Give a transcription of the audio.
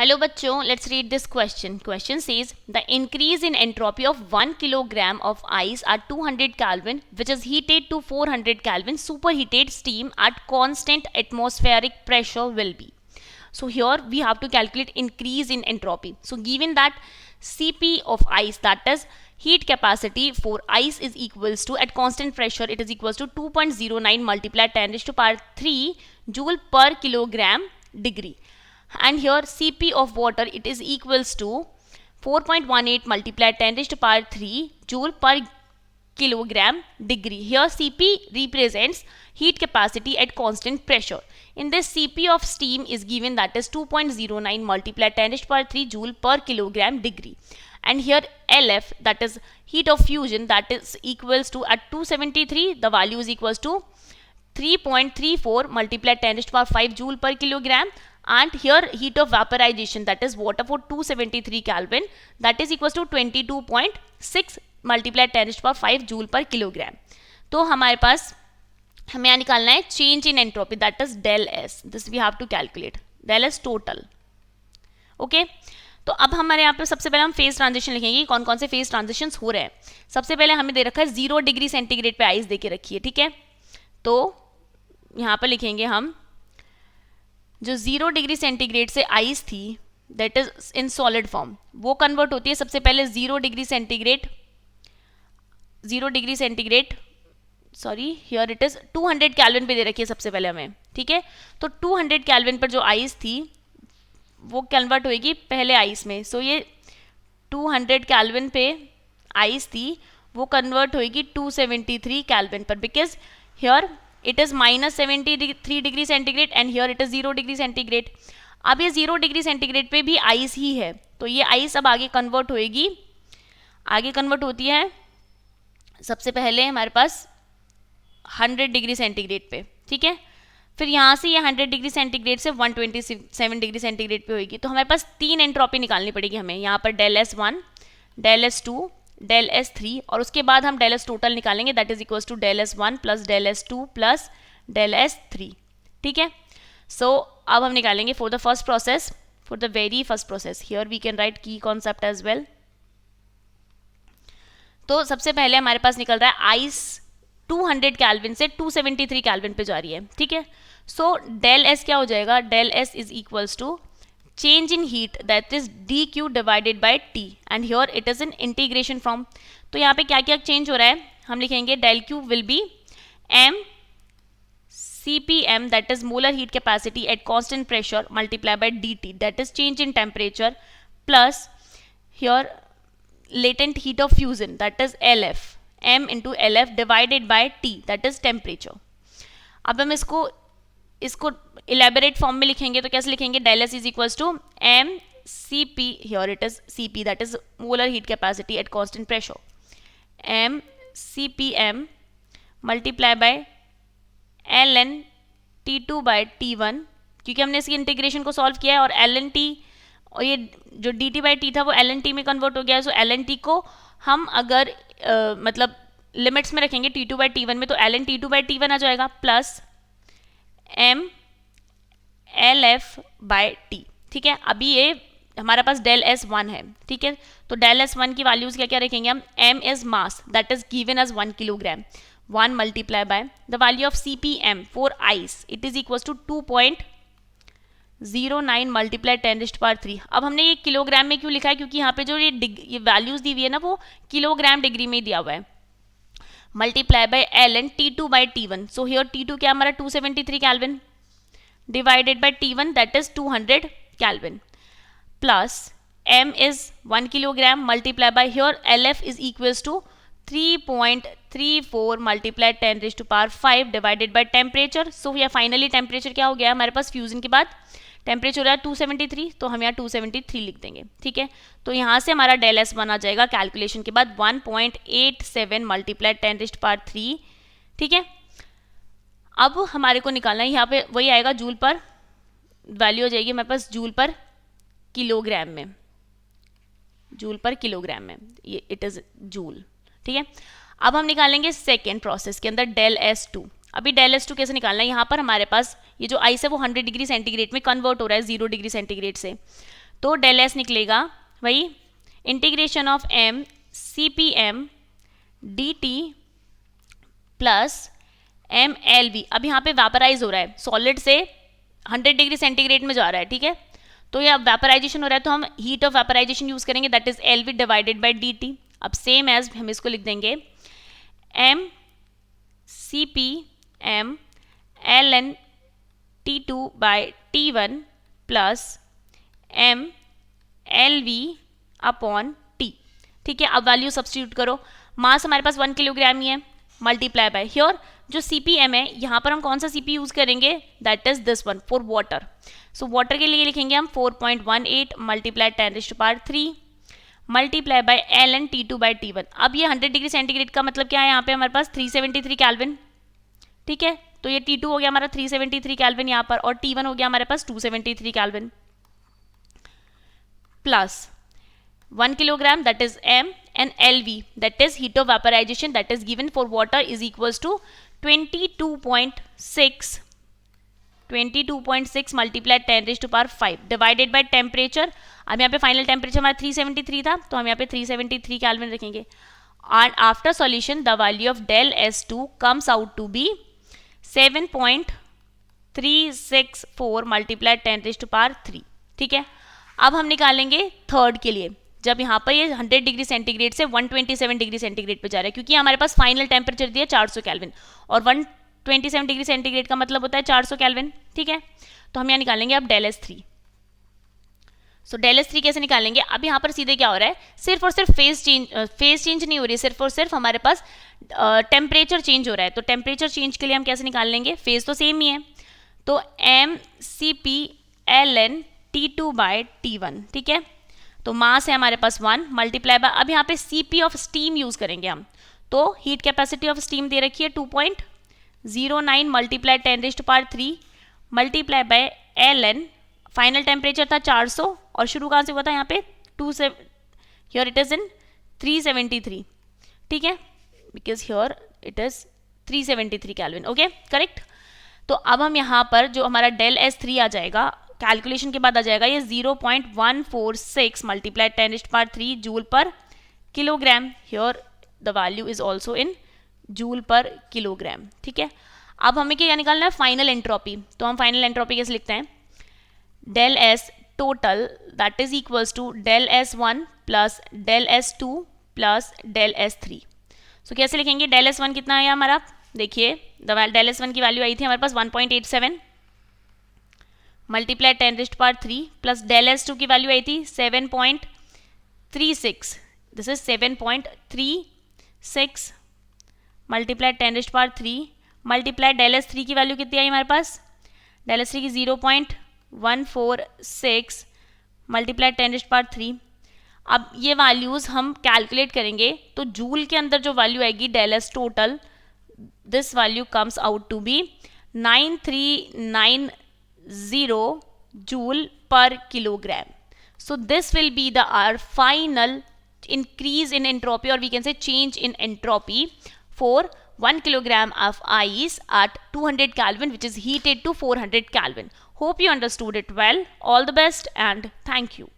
Hello बच्चों, let's read this question. Question says the increase in entropy of 1 kilogram of ice at 200 Kelvin, which is heated to 400 Kelvin superheated steam at constant atmospheric pressure will be. So here we have to calculate increase in entropy. So given that Cp of ice, that is heat capacity for ice, is equals to, at constant pressure it is equals to 2.09 multiplied 10 raised to power 3 joule per kilogram degree. And here Cp of water, it is equals to 4.18 multiplied 10 raised to power 3 joule per kilogram degree. Here Cp represents heat capacity at constant pressure. In this, Cp of steam is given, that is 2.09 multiplied 10 raised to power 3 joule per kilogram degree. And here Lf, that is heat of fusion, that is equals to, at 273 the value is equals to 3.34 multiplied 10 raised to power 5 joule per kilogram. And here heat of vaporization, that is water for 273 Kelvin, that is equals to 22.6 multiplied 10 raised to power 5 joule per kilogram. तो हमारे पास हमें यहाँ निकालना है change in entropy, that is del S. This we have to calculate del S total. Okay, तो अब हमारे यहाँ पे सबसे पहले हम फेज ट्रांजिशन लिखेंगे, कौन कौन से फेज ट्रांजिशन हो रहे हैं. सबसे पहले हमें दे रखा है 0 डिग्री सेंटीग्रेड पे आइस दे के रखी है, ठीक है. तो यहाँ पर लिखेंगे हम जो 0 डिग्री सेंटीग्रेड से आइस थी, that is in solid form, वो कन्वर्ट होती है सबसे पहले 0 degree centigrade sorry here it is 200 kelvin पे दे रखी है सबसे पहले हमें, ठीक है. तो 200 केल्विन पर जो आइस थी वो कन्वर्ट होएगी पहले आइस में. सो ये 200 केल्विन पे आइस थी वो कन्वर्ट होएगी 273 केल्विन पर, because here it is minus 73 degree centigrade and here it is 0 degree centigrade. अब ये 0 डिग्री सेंटीग्रेड पे भी आइस ही है, तो ये आइस अब आगे कन्वर्ट होएगी, आगे कन्वर्ट होती है सबसे पहले हमारे पास 100 डिग्री सेंटीग्रेड पे, ठीक है. फिर यहाँ से ये 100 डिग्री सेंटीग्रेड से 127 डिग्री सेंटीग्रेड पे होएगी. तो हमारे पास 3 एंट्रोपी निकालनी पड़ेगी हमें, यहाँ पर del S 1, del S 2, del S 3, और उसके बाद हम डेल एस टोटल निकालेंगे, that is equals to del S 1 plus del S 2 plus del S 3, ठीक है. सो अब हम निकालेंगे for the first process, for the very first process, here we can write key concept as well. तो सबसे पहले हमारे पास निकल रहा है आइस 200 केल्विन से 273 केल्विन पे जा रही है, ठीक है. सो डेल एस क्या हो जाएगा, del S is equals to change in heat, that is dq divided by t, and here it is an integration from. तो यहाँ पे क्या क्या चेंज हो रहा है, हम लिखेंगे del q will be m cpm, that is molar heat capacity at constant pressure multiplied by dt, that is change in temperature, plus here latent heat of fusion, that is lf, m into lf divided by t, that is temperature. अब हम इसको elaborate form में लिखेंगे तो कैसे लिखेंगे, del S is equals to m c p, here it is c p, that is molar heat capacity at constant pressure, m c p m multiply by L N T two by T one, क्योंकि हमने इसकी integration को solve किया है, और L N T और ये जो डी टी बाई टी था वो एल एन टी में कन्वर्ट हो गया है. सो एल एन टी को हम अगर मतलब लिमिट्स में रखेंगे T two by T one में, तो L N T two by T one आ जाएगा, plus M L F by T, ठीक है. अभी ये हमारे पास डेल एस 1 है, ठीक है. तो डेल एस 1 की वैल्यूज क्या क्या रखेंगे हम, m is mass, that is given as 1 kilogram, 1 multiply by the value of c p m for ice, it is equals to 2.09 multiply 10 raised power 3. अब हमने ये किलोग्राम में क्यों लिखा है, क्योंकि यहाँ पे जो ये वैल्यूज दी हुई है ना वो किलोग्राम डिग्री में दिया हुआ है, multiply by L N T two by T one. So here T two क्या हमारा 273 kelvin divided by T one, that is 200 kelvin, plus M is 1 kilogram multiply by here L F is equals to 3.34 multiply 10 raised to power 5 divided by temperature. So या finally temperature क्या हो गया हमारे पास, fusion के बाद temperature हो रहा है 273, तो हम यहाँ 273 लिख देंगे, ठीक है. तो यहाँ से हमारा डेल एस बना जाएगा कैलकुलेशन के बाद 1.87 मल्टीप्लाई 10 रेज़्ड पावर 3, ठीक है. अब हमारे को निकालना है, यहाँ पे वही आएगा जूल पर, वैल्यू हो जाएगी हमारे पास जूल पर किलोग्राम में, जूल पर किलोग्राम में, ये इट इज जूल, ठीक है. अब हम निकालेंगे सेकेंड प्रोसेस के अंदर डेल एस 2. अभी डेल एस 2 कैसे निकालना है, यहाँ पर हमारे पास ये जो आइस है वो 100 डिग्री सेंटीग्रेड में कन्वर्ट हो रहा है 0 डिग्री सेंटीग्रेड से, तो डेल एस निकलेगा वही integration of m c p m d T plus M L v. अब यहाँ पे वेपराइज हो रहा है, सॉलिड से 100 डिग्री सेंटीग्रेड में जा रहा है, ठीक है। तो ये अब वेपराइजेशन हो रहा है, तो हम हीट ऑफ वेपराइजेशन यूज करेंगे, that is L v divided by d T. अब सेम एज हम इसको लिख देंगे m c p m l N T two by T one plus M L v upon T, ठीक है। अब value substitute करो, मास हमारे पास 1 किलोग्राम ही है, मल्टीप्लाई बाय हियर जो CPM है, यहाँ पर हम कौन सा CP यूज करेंगे, that is this one for water. So water के लिए लिखेंगे हम 4.18 multiply 10⁻³ multiply by ln T2 by T1। अब ये 100 डिग्री सेंटीग्रेड का मतलब क्या है, यहाँ पे हमारे पास 373 केल्विन, ठीक है। तो ये T2 हो गया हमारा 373 केल्विन यहाँ पर, और T1 हो गया हमारे पास 273 kelvin plus 1 kilogram that is M and LV that is heat of vaporization that is given for water is equals to 22.6 multiplied 10⁵ divided by temperature। अब यहाँ पे फाइनल टेम्परेचर हमारा 373 था, तो हम यहाँ पे 373 केल्विन रखेंगे। and after solution the value of del S2 comes out to be 7.364 multiplied 10⁵, ठीक है। अब हम निकालेंगे थर्ड के लिए, जब यहाँ पर ये 100 डिग्री सेंटीग्रेड से 127 डिग्री सेंटीग्रेड पे जा रहा है, क्योंकि हमारे पास फाइनल टेम्परेचर दिया 400 केल्विन और 127 डिग्री सेंटीग्रेड का मतलब होता है 400 केल्विन, ठीक है। तो हम यहाँ निकालेंगे अब del S3। So del S3 कैसे निकालेंगे, अब यहाँ पर सीधे क्या हो रहा है, सिर्फ और सिर्फ फेज चेंज नहीं हो रही है, सिर्फ और सिर्फ हमारे पास टेम्परेचर चेंज हो रहा है। तो टेम्परेचर चेंज के लिए हम कैसे निकाल लेंगे, फेज तो सेम ही है, तो m c p l n T2 by T1, ठीक है। तो मास है हमारे पास 1 मल्टीप्लाई बाय, अब यहाँ पे CP ऑफ स्टीम यूज करेंगे हम, तो हीट कैपेसिटी ऑफ स्टीम दे रखी है 2.09 multiply 10⁻³ multiply by ln, final temperature था 400 और शुरू कहाँ से हुआ था यहाँ पे 27, हियर इट इज इन 373, ठीक है, because here it is 373 kelvin, okay correct. तो अब हम यहाँ पर जो हमारा डेल S3 आ जाएगा, कैलकुलेशन के बाद आ जाएगा ये 0.146 मल्टीप्लाई 10⁻³ जूल पर kilogram, here the value is also in joule पर किलोग्राम, ठीक है। अब हमें क्या निकालना है, फाइनल एंट्रोपी। तो हम फाइनल एंट्रोपी कैसे लिखते हैं, del S total that is equals to del S1 plus del S2 plus del S3। So कैसे लिखेंगे, डेल S1 कितना है हमारा, देखिए डेल S1 की वैल्यू आई थी हमारे पास 1.87 मल्टीप्लाई 10⁻³ प्लस डेल S2 की वैल्यू आई थी 7.36, this is 7.36 multiply 10⁻³ multiply del S3 की वैल्यू कितनी आई हमारे पास, डेल S3 की 0.146 मल्टीप्लाई 10⁻³। अब ये वैल्यूज हम कैलकुलेट करेंगे, तो जूल के अंदर जो वैल्यू आएगी del S total, this value comes out to be 9390 joule per kilogram. So this will be our final increase in entropy, or we can say change in entropy for 1 kilogram of ice at 200 Kelvin, which is heated to 400 Kelvin. Hope you understood it well. All the best and thank you.